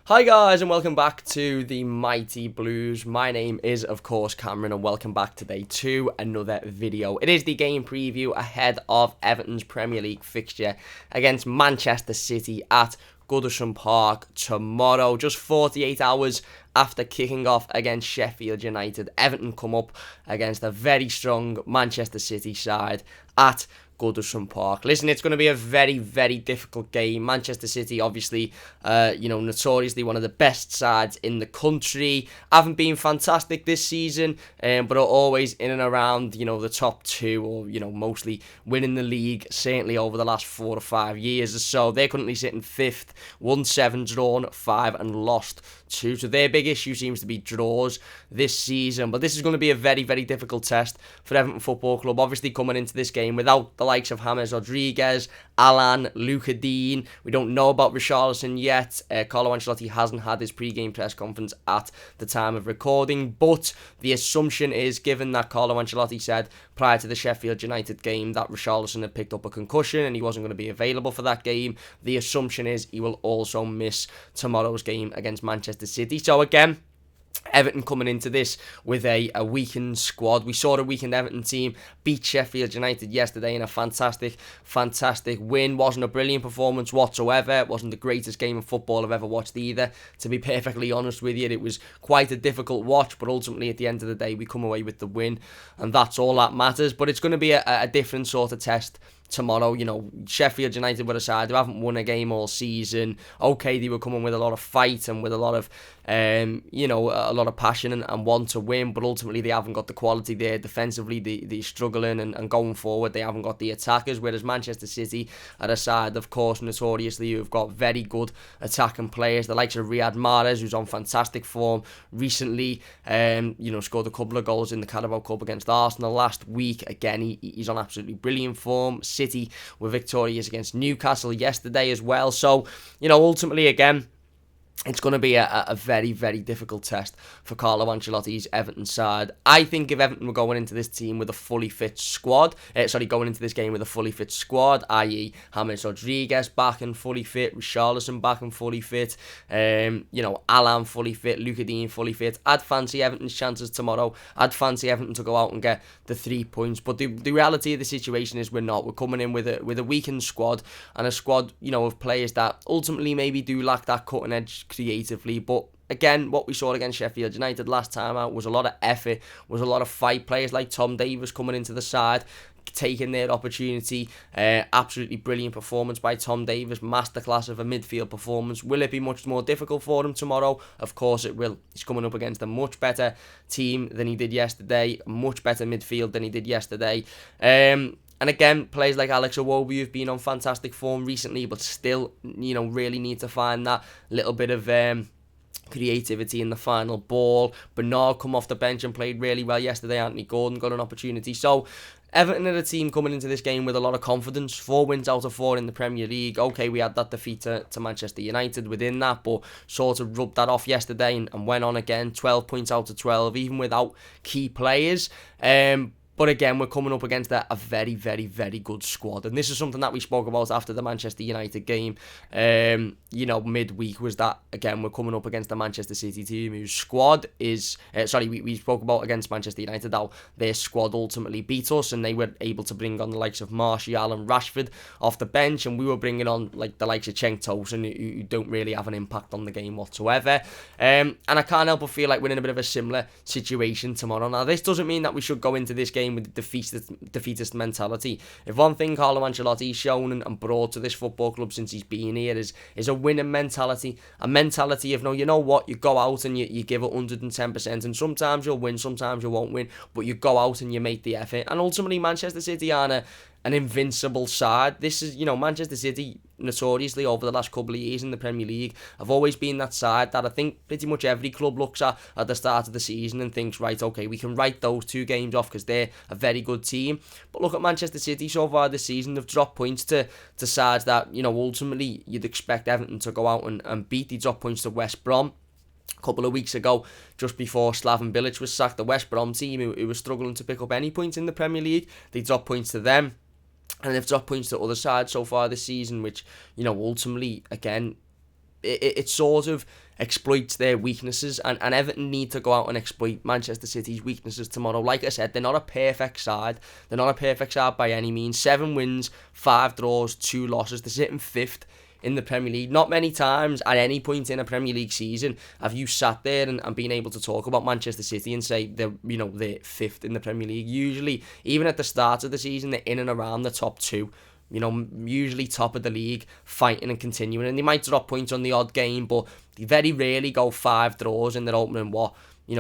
Hi guys and welcome back to the Mighty Blues. My name is of course Cameron and welcome back today to another video. It is the game preview ahead of Everton's Premier League fixture against Manchester City at Goodison Park tomorrow. Just 48 hours after kicking off against Sheffield United, Everton come up against a very strong Manchester City side at Goodison Park. Listen, it's going to be a very, very difficult game. Manchester City, obviously, notoriously one of the best sides in the country. Haven't been fantastic this season, but are always in and around, the top two, or, mostly winning the league, certainly over the last 4 to 5 years or so. They're currently sitting fifth, won 7, drawn 5, and lost 2. So their big issue seems to be draws this season. But this is going to be a very, very difficult test for Everton Football Club. Obviously, coming into this game without the likes of James Rodriguez, Alan, Luca Dean. We don't know about Richarlison yet. Carlo Ancelotti hasn't had his pre-game press conference at the time of recording, but the assumption is, given that Carlo Ancelotti said prior to the Sheffield United game that Richarlison had picked up a concussion and he wasn't going to be available for that game, the assumption is he will also miss tomorrow's game against Manchester City. So again, Everton coming into this with a weakened squad. We saw the weakened Everton team beat Sheffield United yesterday in a fantastic win. Wasn't a brilliant performance whatsoever. It wasn't the greatest game of football I've ever watched either, to be perfectly honest with you. It was quite a difficult watch, but ultimately at the end of the day we come away with the win, and that's all that matters. But it's going to be a different sort of test tomorrow. Sheffield United were a side who haven't won a game all season. Okay, they were coming with a lot of fight and with a lot of a lot of passion and want to win, but ultimately they haven't got the quality there. Defensively, they're struggling, and going forward, they haven't got the attackers, whereas Manchester City are a side, of course, notoriously, who've got very good attacking players, the likes of Riyad Mahrez, who's on fantastic form recently, scored a couple of goals in the Carabao Cup against Arsenal last week. Again, he's on absolutely brilliant form. City were victorious against Newcastle yesterday as well. So, ultimately, again, it's going to be a very, very difficult test for Carlo Ancelotti's Everton side. I think if Everton were going into this team with a fully fit squad, going into this game with a fully fit squad, i.e. James Rodriguez back and fully fit, Richarlison back and fully fit, Alan fully fit, Luca Dean fully fit, I'd fancy Everton's chances tomorrow. I'd fancy Everton to go out and get the 3 points. But the reality of the situation is we're not. We're coming in with a weakened squad, and a squad, of players that ultimately maybe do lack that cutting edge creatively. But again, what we saw against Sheffield United last time out was a lot of effort, was a lot of fight. Players like Tom Davies coming into the side, taking their opportunity. Absolutely brilliant performance by Tom Davies, masterclass of a midfield performance. Will it be much more difficult for him tomorrow? Of course it will. He's coming up against a much better team than he did yesterday, a much better midfield than he did yesterday. And again, players like Alex Iwobi have been on fantastic form recently, but still, really need to find that little bit of creativity in the final ball. Bernard come off the bench and played really well yesterday. Anthony Gordon got an opportunity. So Everton are a team coming into this game with a lot of confidence. 4 wins out of 4 in the Premier League. Okay, we had that defeat to Manchester United within that, but sort of rubbed that off yesterday and went on again. 12 points out of 12, even without key players. But again, we're coming up against a very, very, very good squad. And this is something that we spoke about after the Manchester United game, midweek, was that, again, we're coming up against the Manchester City team whose squad is... we spoke about against Manchester United how their squad ultimately beat us, and they were able to bring on the likes of Martial and Rashford off the bench, and we were bringing on the likes of Cenk Tosun, who don't really have an impact on the game whatsoever. And I can't help but feel like we're in a bit of a similar situation tomorrow. Now, this doesn't mean that we should go into this game with the defeatist mentality. If one thing Carlo Ancelotti's shown and brought to this football club since he's been here is a winning mentality, a mentality of, you know what, you go out and you give it 110%, and sometimes you'll win, sometimes you won't win, but you go out and you make the effort. And ultimately, Manchester City aren't an invincible side. This is, Manchester City notoriously over the last couple of years in the Premier League have always been that side that I think pretty much every club looks at the start of the season and thinks, right, okay, we can write those 2 games off because they're a very good team. But look at Manchester City so far this season. They've dropped points to sides that, ultimately you'd expect Everton to go out and beat. They dropped points to West Brom a couple of weeks ago, just before Slaven Bilic was sacked. The West Brom team, who was struggling to pick up any points in the Premier League, they dropped points to them. And they've dropped points to other sides so far this season, which, ultimately, again, it sort of exploits their weaknesses, and Everton need to go out and exploit Manchester City's weaknesses tomorrow. Like I said, they're not a perfect side. They're not a perfect side by any means. 7 wins, 5 draws, 2 losses. They're sitting 5th in the Premier League. Not many times at any point in a Premier League season have you sat there and been able to talk about Manchester City and say they're 5th in the Premier League. Usually, even at the start of the season, they're in and around the top 2. Usually top of the league, fighting and continuing. And they might drop points on the odd game, but they very rarely go 5 draws in their opening,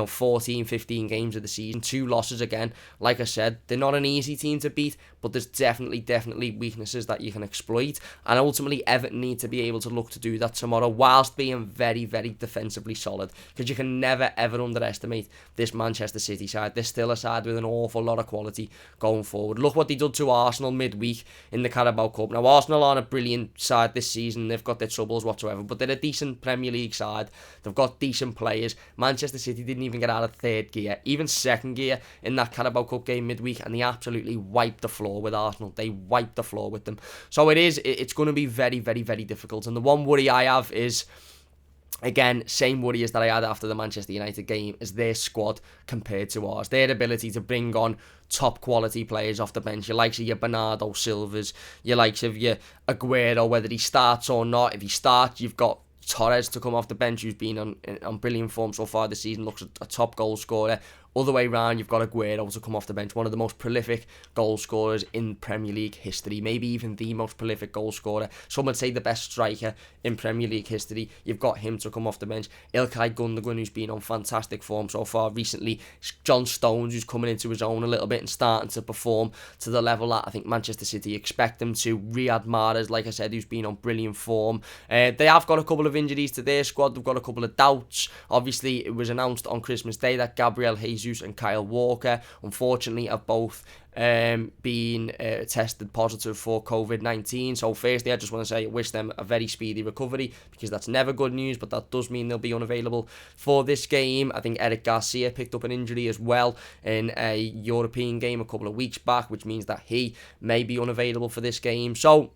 14, 15 games of the season. 2 losses again. Like I said, they're not an easy team to beat, but there's definitely weaknesses that you can exploit. And ultimately, Everton need to be able to look to do that tomorrow whilst being very, very defensively solid. Because you can never, ever underestimate this Manchester City side. They're still a side with an awful lot of quality going forward. Look what they did to Arsenal midweek in the Carabao Cup. Now, Arsenal aren't a brilliant side this season. They've got their troubles whatsoever, but they're a decent Premier League side. They've got decent players. Manchester City didn't even get out of 3rd gear, even 2nd gear in that Carabao Cup game midweek, and they absolutely wiped the floor with Arsenal. They wiped the floor with them. So it's going to be very, very, very difficult. And the one worry I have is, again, same worry as that I had after the Manchester United game, is their squad compared to ours. Their ability to bring on top quality players off the bench. Your likes of your Bernardo Silvas, your likes of your Aguero, whether he starts or not. If he starts, you've got Torres to come off the bench, who's been on brilliant form so far this season, looks a top goal scorer. Other way round, you've got Aguero to come off the bench, one of the most prolific goal scorers in Premier League history, maybe even the most prolific goal scorer. Some would say the best striker in Premier League history. You've got him to come off the bench. İlkay Gundogan, who's been on fantastic form so far recently. John Stones, who's coming into his own a little bit and starting to perform to the level that I think Manchester City expect him to. Riyad Mahrez, like I said, who's been on brilliant form. They have got a couple of injuries to their squad. They've got a couple of doubts. Obviously, it was announced on Christmas Day that Gabriel Jesus and Kyle Walker, unfortunately, have both been tested positive for COVID-19. So firstly, I just want to say I wish them a very speedy recovery, because that's never good news, but that does mean they'll be unavailable for this game. I think Eric Garcia picked up an injury as well in a European game a couple of weeks back, which means that he may be unavailable for this game. So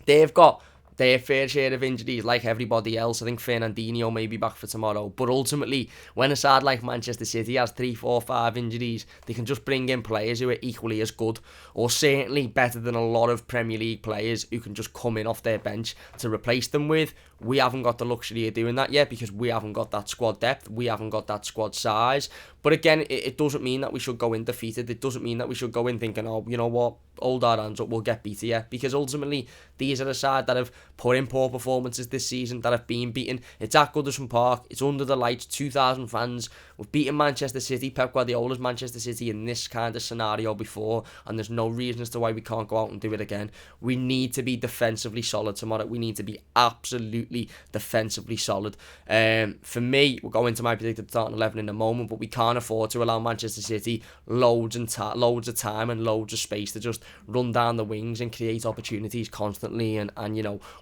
they've got their fair share of injuries like everybody else. I think Fernandinho may be back for tomorrow. But ultimately, when a side like Manchester City has 3, 4, 5 injuries, they can just bring in players who are equally as good, or certainly better than a lot of Premier League players who can just come in off their bench to replace them with. We haven't got the luxury of doing that yet, because we haven't got that squad depth. We haven't got that squad size. But again, it doesn't mean that we should go in defeated. It doesn't mean that we should go in thinking, oh, you know what, hold our hands up, we'll get beat here. Because ultimately, these are a side that have put in poor performances this season, that have been beaten. It's at Goodison Park. It's under the lights, 2,000 fans. We've beaten Manchester City, Pep Guardiola's Manchester City, in this kind of scenario before, and there's no reason as to why we can't go out and do it again. We need to be defensively solid tomorrow. We need to be absolutely defensively solid. For me, we'll go into my predicted starting 11 in a moment, but we can't afford to allow Manchester City loads of time and loads of space to just run down the wings and create opportunities constantly and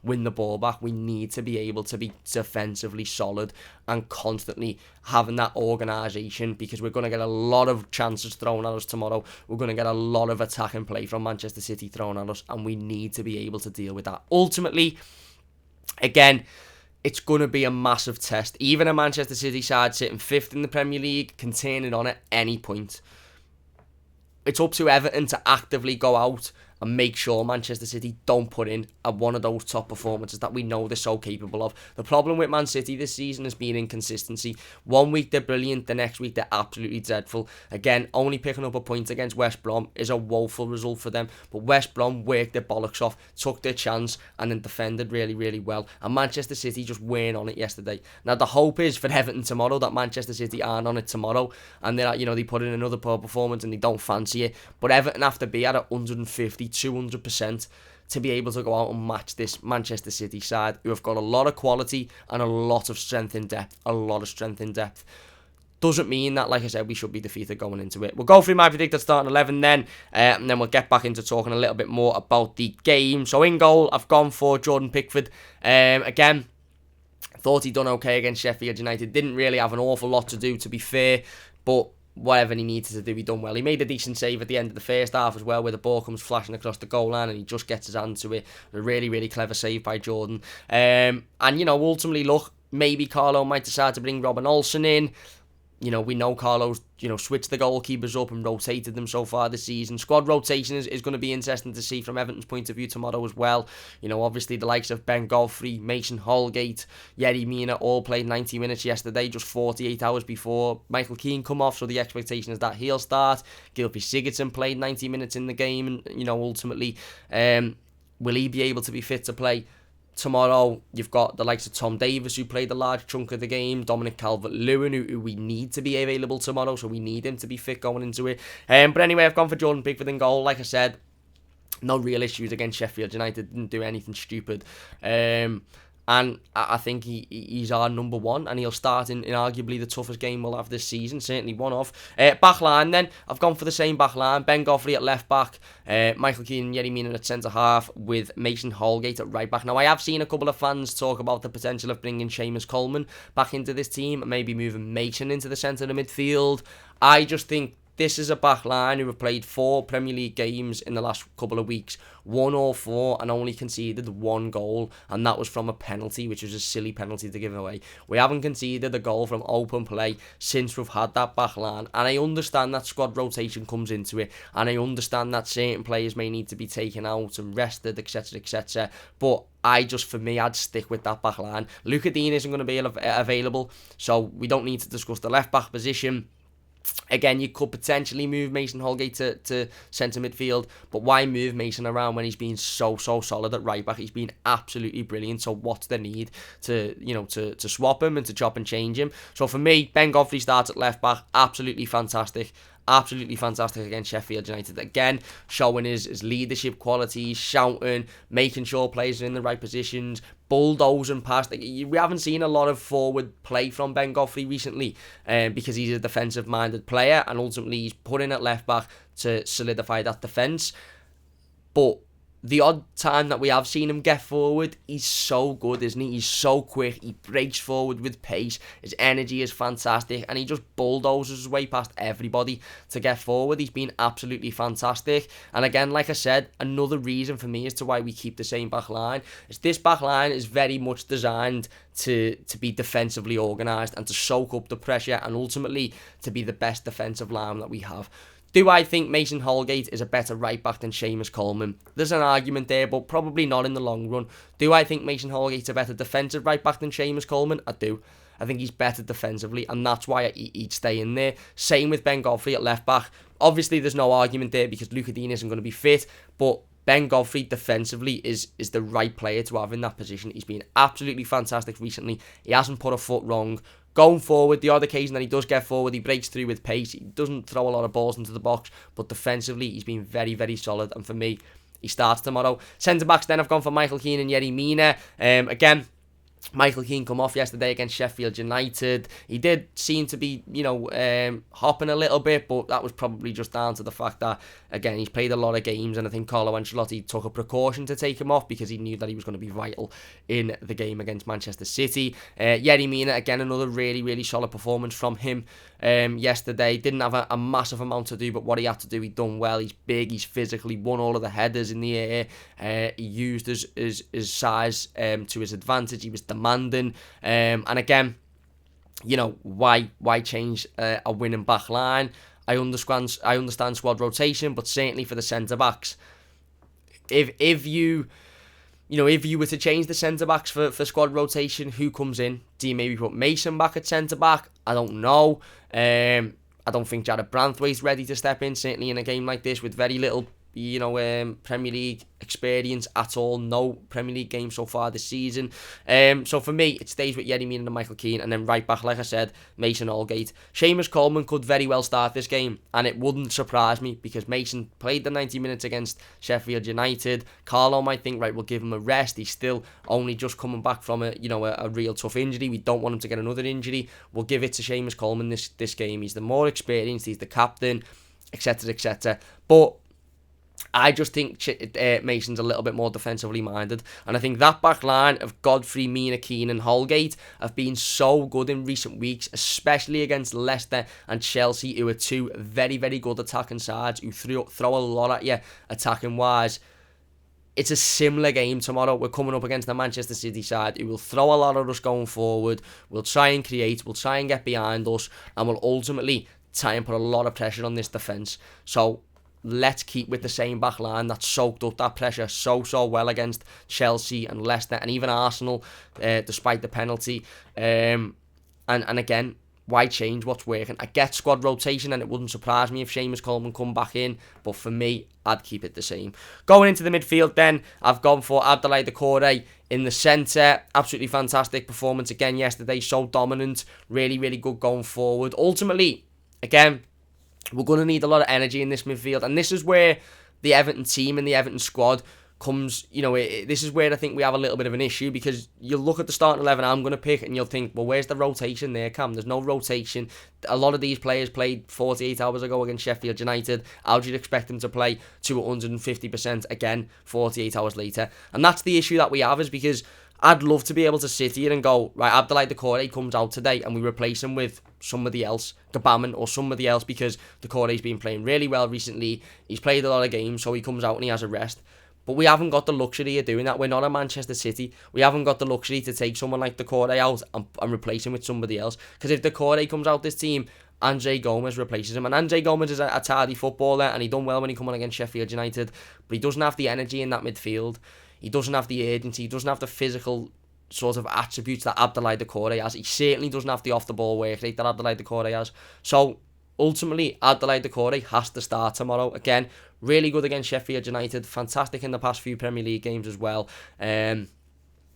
win the ball back. We need to be able to be defensively solid and constantly having that organisation, because we're going to get a lot of chances thrown at us tomorrow. We're going to get a lot of attacking play from Manchester City thrown at us, and we need to be able to deal with that. Ultimately, again, it's going to be a massive test. Even a Manchester City side sitting 5th in the Premier League can turn it on at any point. It's up to Everton to actively go out and make sure Manchester City don't put in one of those top performances that we know they're so capable of. The problem with Man City this season has been inconsistency. One week they're brilliant, the next week they're absolutely dreadful. Again, only picking up a point against West Brom is a woeful result for them, but West Brom worked their bollocks off, took their chance, and then defended really, really well. And Manchester City just weren't on it yesterday. Now, the hope is for Everton tomorrow that Manchester City aren't on it tomorrow, and they put in another poor performance and they don't fancy it. But Everton have to be at 150, 200% to be able to go out and match this Manchester City side, who have got a lot of quality and a lot of strength in depth. Doesn't mean that, like I said, we should be defeated going into it. We'll go through my predicted starting 11 then, and then we'll get back into talking a little bit more about the game. So in goal, I've gone for Jordan Pickford. Again, thought he'd done okay against Sheffield United. Didn't really have an awful lot to do, to be fair, but whatever he needed to do, he done well. He made a decent save at the end of the first half as well, where the ball comes flashing across the goal line and he just gets his hand to it. A really, really clever save by Jordan. And ultimately, look, maybe Carlo might decide to bring Robin Olsen in. We know Carlo's, switched the goalkeepers up and rotated them so far this season. Squad rotation is going to be interesting to see from Everton's point of view tomorrow as well. Obviously the likes of Ben Godfrey, Mason Holgate, Yerry Mina all played 90 minutes yesterday, just 48 hours before Michael Keane come off, so the expectation is that he'll start. Gylfi Sigurdsson played 90 minutes in the game, and, ultimately, will he be able to be fit to play tomorrow? You've got the likes of Tom Davis, who played a large chunk of the game, Dominic Calvert-Lewin, who we need to be available tomorrow, so we need him to be fit going into it. But anyway, I've gone for Jordan Pickford in goal. Like I said, no real issues against Sheffield United, didn't do anything stupid. And I think he's our number one, and he'll start in arguably the toughest game we'll have this season, certainly one of. Back line then, I've gone for the same back line. Ben Godfrey at left back, Michael Keane and Yerry Mina at centre half, with Mason Holgate at right back. Now, I have seen a couple of fans talk about the potential of bringing Seamus Coleman back into this team, and maybe moving Mason into the centre of the midfield. I just think this is a back line who have played 4 Premier League games in the last couple of weeks, won all 4 and only conceded 1 goal, and that was from a penalty, which was a silly penalty to give away. We haven't conceded a goal from open play since we've had that back line, and I understand that squad rotation comes into it, and I understand that certain players may need to be taken out and rested, etc, etc, but for me, I'd stick with that back line. Luca Dean isn't going to be available, so we don't need to discuss the left back position. Again, you could potentially move Mason Holgate to centre midfield, but why move Mason around when he's been so solid at right back? He's been absolutely brilliant, so what's the need to swap him and to chop and change him? So for me, Ben Godfrey starts at left back, absolutely fantastic against Sheffield United. Again, showing his leadership qualities, shouting, making sure players are in the right positions, bulldozing past. We haven't seen a lot of forward play from Ben Godfrey recently, because he's a defensive-minded player, and ultimately he's put in at left back to solidify that defence. But the odd time that we have seen him get forward, he's so good, isn't he? He's so quick, he breaks forward with pace, his energy is fantastic, and he just bulldozes his way past everybody to get forward. He's been absolutely fantastic, and again, like I said, another reason for me as to why we keep the same back line is this back line is very much designed to be defensively organised and to soak up the pressure, and ultimately to be the best defensive line that we have. Do I think Mason Holgate is a better right back than Seamus Coleman? There's an argument there, but probably not in the long run. Do I think Mason Holgate's a better defensive right back than Seamus Coleman? I do. I think he's better defensively, and that's why he'd stay in there. Same with Ben Godfrey at left back. Obviously, there's no argument there because Luca Dean isn't going to be fit, but Ben Godfrey defensively is the right player to have in that position. He's been absolutely fantastic recently. He hasn't put a foot wrong. Going forward, the odd occasion that he does get forward, he breaks through with pace. He doesn't throw a lot of balls into the box, but defensively, he's been very solid. And for me, he starts tomorrow. Centre-backs, then I've gone for Michael Keane and Yerry Mina. Again, Michael Keane come off yesterday against Sheffield United. He did seem to be, hopping a little bit, but that was probably just down to the fact that, again, he's played a lot of games, and I think Carlo Ancelotti took a precaution to take him off because he knew that he was going to be vital in the game against Manchester City. Yerry Mina, again, another really solid performance from him yesterday. Didn't have a massive amount to do, but what he had to do, he done well. He's big, he's physical, he won all of the headers in the air. He used his size to his advantage. He was demanding, and again, why change a winning back line? I understand squad rotation, but certainly for the centre backs, if you were to change the centre backs for squad rotation, who comes in? Do you maybe put Mason back at centre back? I don't know. I don't think Jared Branthwaite's ready to step in, certainly in a game like this with very little Premier League experience at all. No Premier League game so far this season. So for me, it stays with Yerry Mina and Michael Keane, and then right back, like I said, Mason Holgate. Seamus Coleman could very well start this game, and it wouldn't surprise me because Mason played the 90 minutes against Sheffield United. Carlo might think, right, we'll give him a rest. He's still only just coming back from a real tough injury. We don't want him to get another injury. We'll give it to Seamus Coleman this game. He's the more experienced. He's the captain, etc, etc. But I just think Mason's a little bit more defensively minded, and I think that back line of Godfrey, Mina, Keane and Holgate have been so good in recent weeks, especially against Leicester and Chelsea, who are two very good attacking sides who throw a lot at you attacking wise. it's a similar game tomorrow. We're coming up against the Manchester City side who will throw a lot of us going forward. We'll try and create, we'll try and get behind us, and we'll ultimately try and put a lot of pressure on this defence. So let's keep with the same back line that soaked up that pressure so well against Chelsea and Leicester and even Arsenal, despite the penalty. And again, why change what's working? I get squad rotation, and it wouldn't surprise me if Seamus Coleman come back in, but for me, I'd keep it the same. Going into the midfield then, I've gone for Abdoulaye Doucouré in the centre. Absolutely fantastic performance again yesterday, so dominant, really good going forward. Ultimately, again, we're going to need a lot of energy in this midfield, and this is where the Everton team and the Everton squad comes, this is where I think we have a little bit of an issue, because you'll look at the starting 11 I'm going to pick and you'll think, well, where's the rotation there, Cam? There's no rotation. A lot of these players played 48 hours ago against Sheffield United. How do you expect them to play to 150% again 48 hours later? And that's the issue that we have, is because I'd love to be able to sit here and go, right, Abdoulaye Doucouré comes out today and we replace him with somebody else, Gabaman or somebody else, because Doucouré's been playing really well recently. He's played a lot of games, so he comes out and he has a rest. But we haven't got the luxury of doing that. We're not a Manchester City. We haven't got the luxury to take someone like Doucouré out and replace him with somebody else. Because if Doucouré comes out this team, Andre Gomes replaces him. And Andre Gomes is a tardy footballer, and he done well when he come on against Sheffield United. But he doesn't have the energy in that midfield. He doesn't have the urgency. He doesn't have the physical sort of attributes that Abdoulaye Doucouré has. He certainly doesn't have the off-the-ball work rate that Abdoulaye Doucouré has. So ultimately, Abdoulaye Doucouré has to start tomorrow. Again, really good against Sheffield United. Fantastic in the past few Premier League games as well. And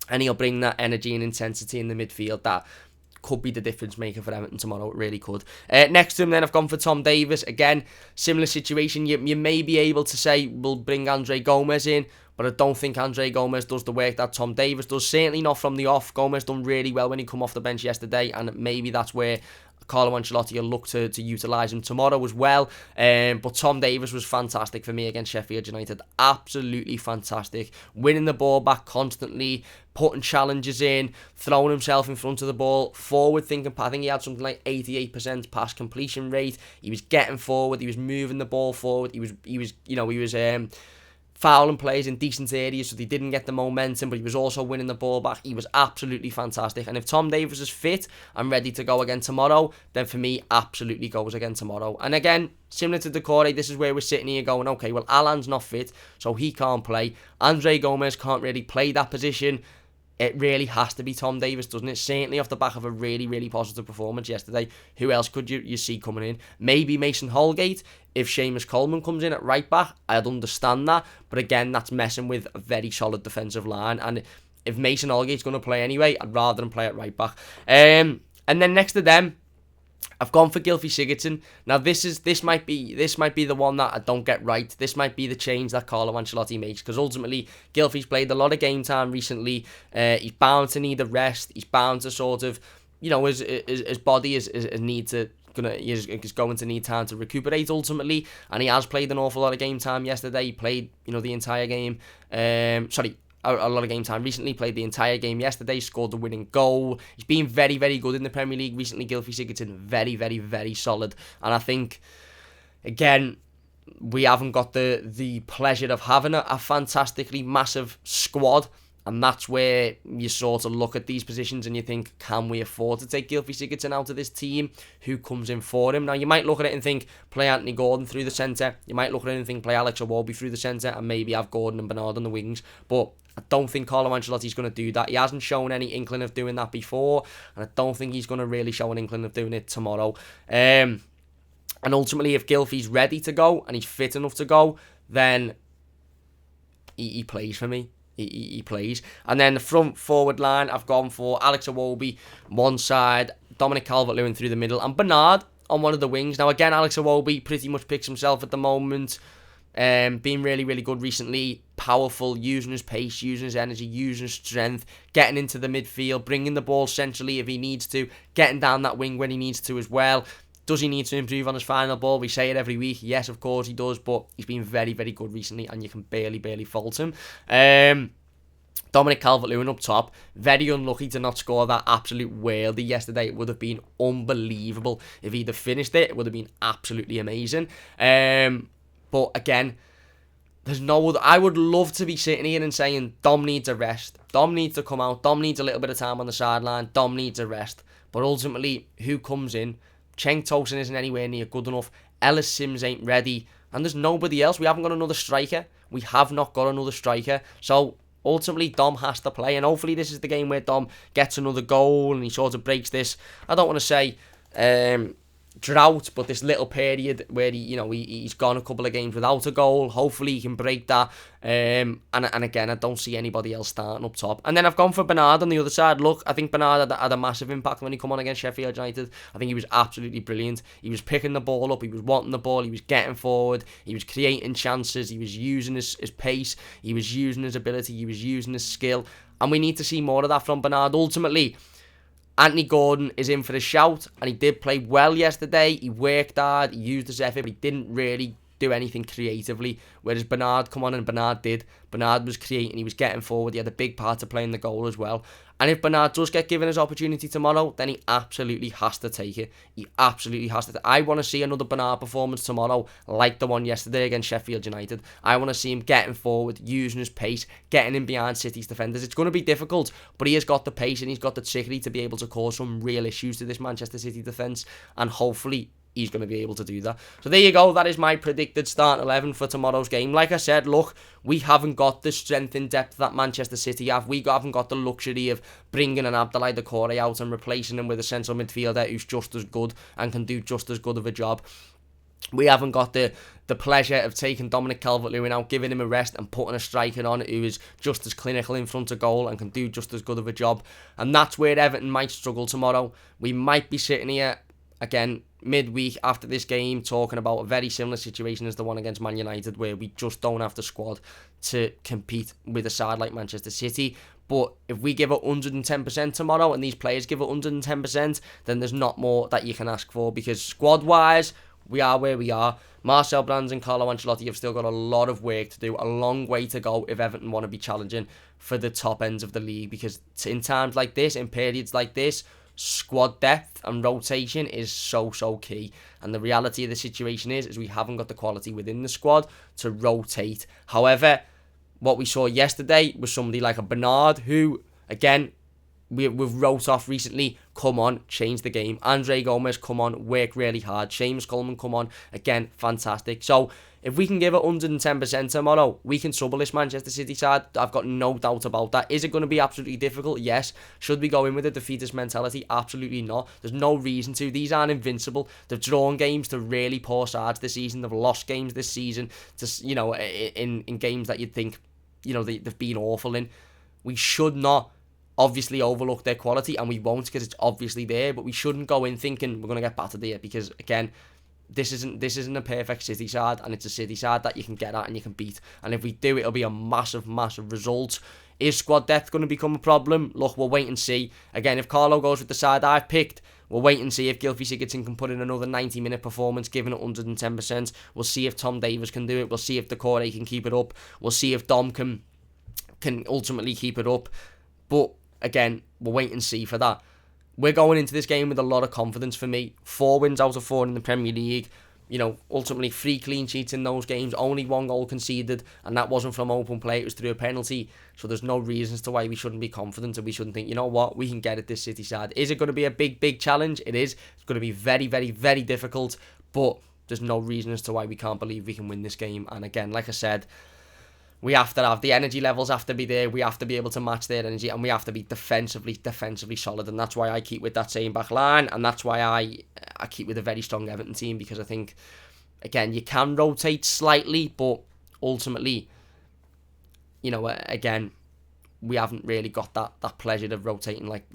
he'll bring that energy and intensity in the midfield that could be the difference maker for Everton tomorrow. It really could. Next to him then, I've gone for Tom Davies. Again, similar situation. You may be able to say we'll bring Andre Gomes in, but I don't think Andre Gomes does the work that Tom Davies does. Certainly not from the off. Gomes done really well when he come off the bench yesterday, and maybe that's where Carlo Ancelotti will look to utilise him tomorrow as well. But Tom Davies was fantastic for me against Sheffield United. Absolutely fantastic. Winning the ball back constantly, putting challenges in, throwing himself in front of the ball, forward thinking. I think he had something like 88% pass completion rate. He was getting forward. He was moving the ball forward. He was fouling players in decent areas so they didn't get the momentum, but he was also winning the ball back. He was absolutely fantastic. And if Tom Davies is fit and ready to go again tomorrow, then for me, absolutely goes again tomorrow. And again, similar to Doucouré, this is where we're sitting here going, okay, well, Alan's not fit, so he can't play. Andre Gomes can't really play that position. It really has to be Tom Davies, doesn't it? Certainly off the back of a really positive performance yesterday. Who else could you see coming in? Maybe Mason Holgate. If Seamus Coleman comes in at right back, I'd understand that. But again, that's messing with a very solid defensive line. And if Mason Holgate's going to play anyway, I'd rather him play at right back. And then next to them, I've gone for Gylfi Sigurdsson. Now this might be the one that I don't get right. This might be the change that Carlo Ancelotti makes, because ultimately Gylfi's played a lot of game time recently. He's bound to need a rest. He's bound to sort of, his body is going to need time to recuperate ultimately, and he has played an awful lot of game time yesterday. He played the entire game. A lot of game time recently, played the entire game yesterday, scored the winning goal. He's been very good in the Premier League recently, Gylfi Sigurdsson. Very solid. And I think, again, we haven't got the pleasure of having a fantastically massive squad. And that's where you sort of look at these positions and you think, can we afford to take Gylfi Sigurdsson out of this team? Who comes in for him? Now, you might look at it and think, play Anthony Gordon through the centre. You might look at it and think, play Alex Iwobi through the centre and maybe have Gordon and Bernard on the wings. But I don't think Carlo Ancelotti's going to do that. He hasn't shown any inkling of doing that before, and I don't think he's going to really show an inkling of doing it tomorrow. And ultimately, if Gylfi's ready to go and he's fit enough to go, then he plays for me. He plays. And then the front forward line, I've gone for Alex Iwobi one side, Dominic Calvert-Lewin through the middle, and Bernard on one of the wings. Now again, Alex Iwobi pretty much picks himself at the moment. Being really good recently, powerful, using his pace, using his energy, using his strength, getting into the midfield, bringing the ball centrally if he needs to, getting down that wing when he needs to as well. Does he need to improve on his final ball? We say it every week. Yes, of course he does, but he's been very good recently, and you can barely fault him. Dominic Calvert-Lewin up top, very unlucky to not score that absolute worldie yesterday. It would have been unbelievable if he'd have finished it. It would have been absolutely amazing. But again, There's no other. I would love to be sitting here and saying Dom needs a rest. Dom needs to come out. Dom needs a little bit of time on the sideline. Dom needs a rest. But ultimately, who comes in? Cenk Tosun isn't anywhere near good enough. Ellis Sims ain't ready. And there's nobody else. We haven't got another striker. We have not got another striker. So ultimately, Dom has to play. And hopefully this is the game where Dom gets another goal and he sort of breaks this, I don't want to say drought, but this little period where he's gone a couple of games without a goal. Hopefully he can break that. And again, I don't see anybody else starting up top. And then I've gone for Bernard on the other side. Look, I think Bernard had a massive impact when he come on against Sheffield United. I think he was absolutely brilliant. He was picking the ball up, he was wanting the ball, he was getting forward, he was creating chances, he was using his pace, he was using his ability, he was using his skill. And we need to see more of that from Bernard. Ultimately, Anthony Gordon is in for the shout, and he did play well yesterday. He worked hard, he used his effort, but he didn't really do anything creatively. Whereas Bernard come on, and Bernard did. Bernard was creating, he was getting forward, he had a big part to playing the goal as well. And if Bernard does get given his opportunity tomorrow, then he absolutely has to take it. He absolutely has to. I want to see another Bernard performance tomorrow, like the one yesterday against Sheffield United. I want to see him getting forward, using his pace, getting in behind City's defenders. It's going to be difficult, but he has got the pace and he's got the trickery to be able to cause some real issues to this Manchester City defence. And hopefully he's going to be able to do that. So there you go. That is my predicted start 11 for tomorrow's game. Like I said, look, we haven't got the strength in depth that Manchester City have. We haven't got the luxury of bringing an Abdoulaye Doucouré out and replacing him with a central midfielder who's just as good and can do just as good of a job. We haven't got the pleasure of taking Dominic Calvert-Lewin out, giving him a rest and putting a striker on who is just as clinical in front of goal and can do just as good of a job. And that's where Everton might struggle tomorrow. We might be sitting here again midweek after this game talking about a very similar situation as the one against Man United, where we just don't have the squad to compete with a side like Manchester City. But if we give it 110% tomorrow and these players give it 110%, then there's not more that you can ask for, because squad wise we are where we are. Marcel Brands and Carlo Ancelotti have still got a lot of work to do, a long way to go if Everton want to be challenging for the top ends of the league, because in times like this, in periods like this, squad depth and rotation is so key. And the reality of the situation is we haven't got the quality within the squad to rotate. However, what we saw yesterday was somebody like a Bernard, who, again, we've wrote off recently, come on, change the game. Andre Gomez, come on, work really hard. Seamus Coleman, come on, again, fantastic. So if we can give it 110% tomorrow, we can trouble this Manchester City side. I've got no doubt about that. Is it going to be absolutely difficult? Yes. Should we go in with a defeatist mentality? Absolutely not. There's no reason to. These aren't invincible. They've drawn games to really poor sides this season. They've lost games this season to, in games that you'd think, they've been awful in. We should not obviously overlook their quality, and we won't, because it's obviously there, but we shouldn't go in thinking we're going to get battered here, because again, this isn't a perfect City side, and it's a City side that you can get at and you can beat. And if we do, it'll be a massive result. Is squad depth going to become a problem? Look, we'll wait and see. Again, if Carlo goes with the side I've picked, we'll wait and see if Gylfi Sigurdsson can put in another 90-minute performance, giving it 110%. We'll see if Tom Davies can do it. We'll see if Doucouré can keep it up. We'll see if Dom can ultimately keep it up. But again, we'll wait and see for that. We're going into this game with a lot of confidence for me. 4 wins out of 4 in the Premier League. Ultimately 3 clean sheets in those games. Only 1 goal conceded, and that wasn't from open play. It was through a penalty. So there's no reasons to why we shouldn't be confident, and we shouldn't think, you know what, we can get at this City side. Is it going to be a big challenge? It is. It's going to be very difficult, but there's no reason as to why we can't believe we can win this game. And again, like I said, we have to have the energy levels, have to be there. We have to be able to match their energy, and we have to be defensively solid. And that's why I keep with that same back line, and that's why I keep with a very strong Everton team, because I think, again, you can rotate slightly, but ultimately, again, we haven't really got that pleasure of rotating like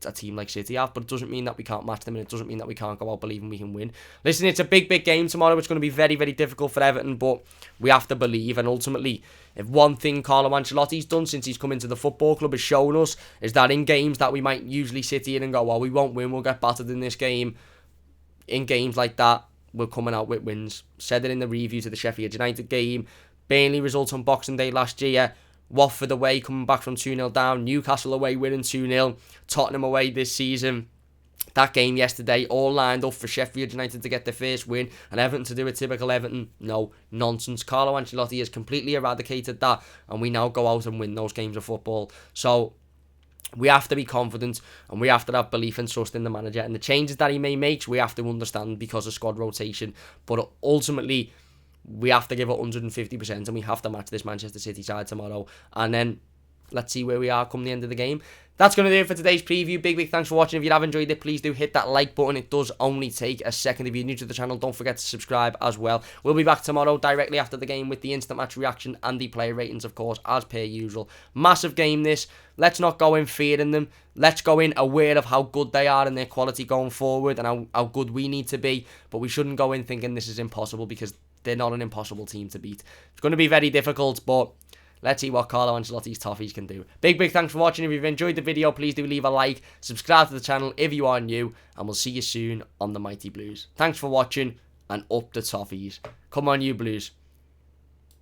a team like City have. But it doesn't mean that we can't match them, and it doesn't mean that we can't go out believing we can win. Listen, it's a big game tomorrow. It's going to be very difficult for Everton, but we have to believe. And ultimately, if one thing Carlo Ancelotti's done since he's come into the football club has shown us, is that in games that we might usually sit here and go, well, we won't win, we'll get battered in this game, in games like that, we're coming out with wins. Said it in the review to the Sheffield United game. Burnley result on Boxing Day last year. Watford away coming back from 2-0 down. Newcastle away winning 2-0. Tottenham away this season. that game yesterday, all lined up for Sheffield United to get their first win and Everton to do a typical Everton. No, nonsense. Carlo Ancelotti has completely eradicated that, and we now go out and win those games of football. So we have to be confident and we have to have belief and trust in the manager, and the changes that he may make, we have to understand because of squad rotation. But ultimately, we have to give it 150% and we have to match this Manchester City side tomorrow. And then let's see where we are come the end of the game. That's going to do it for today's preview. Big thanks for watching. If you have enjoyed it, please do hit that like button. It does only take a second. If you're new to the channel, don't forget to subscribe as well. We'll be back tomorrow directly after the game with the instant match reaction and the player ratings, of course, as per usual. Massive game this. Let's not go in fearing them. Let's go in aware of how good they are and their quality going forward and how good we need to be. But we shouldn't go in thinking this is impossible, because they're not an impossible team to beat. It's going to be very difficult, but let's see what Carlo Ancelotti's Toffees can do. Big thanks for watching. If you've enjoyed the video, please do leave a like, subscribe to the channel if you are new, and we'll see you soon on the Mighty Blues. Thanks for watching, and up the Toffees. Come on, you Blues.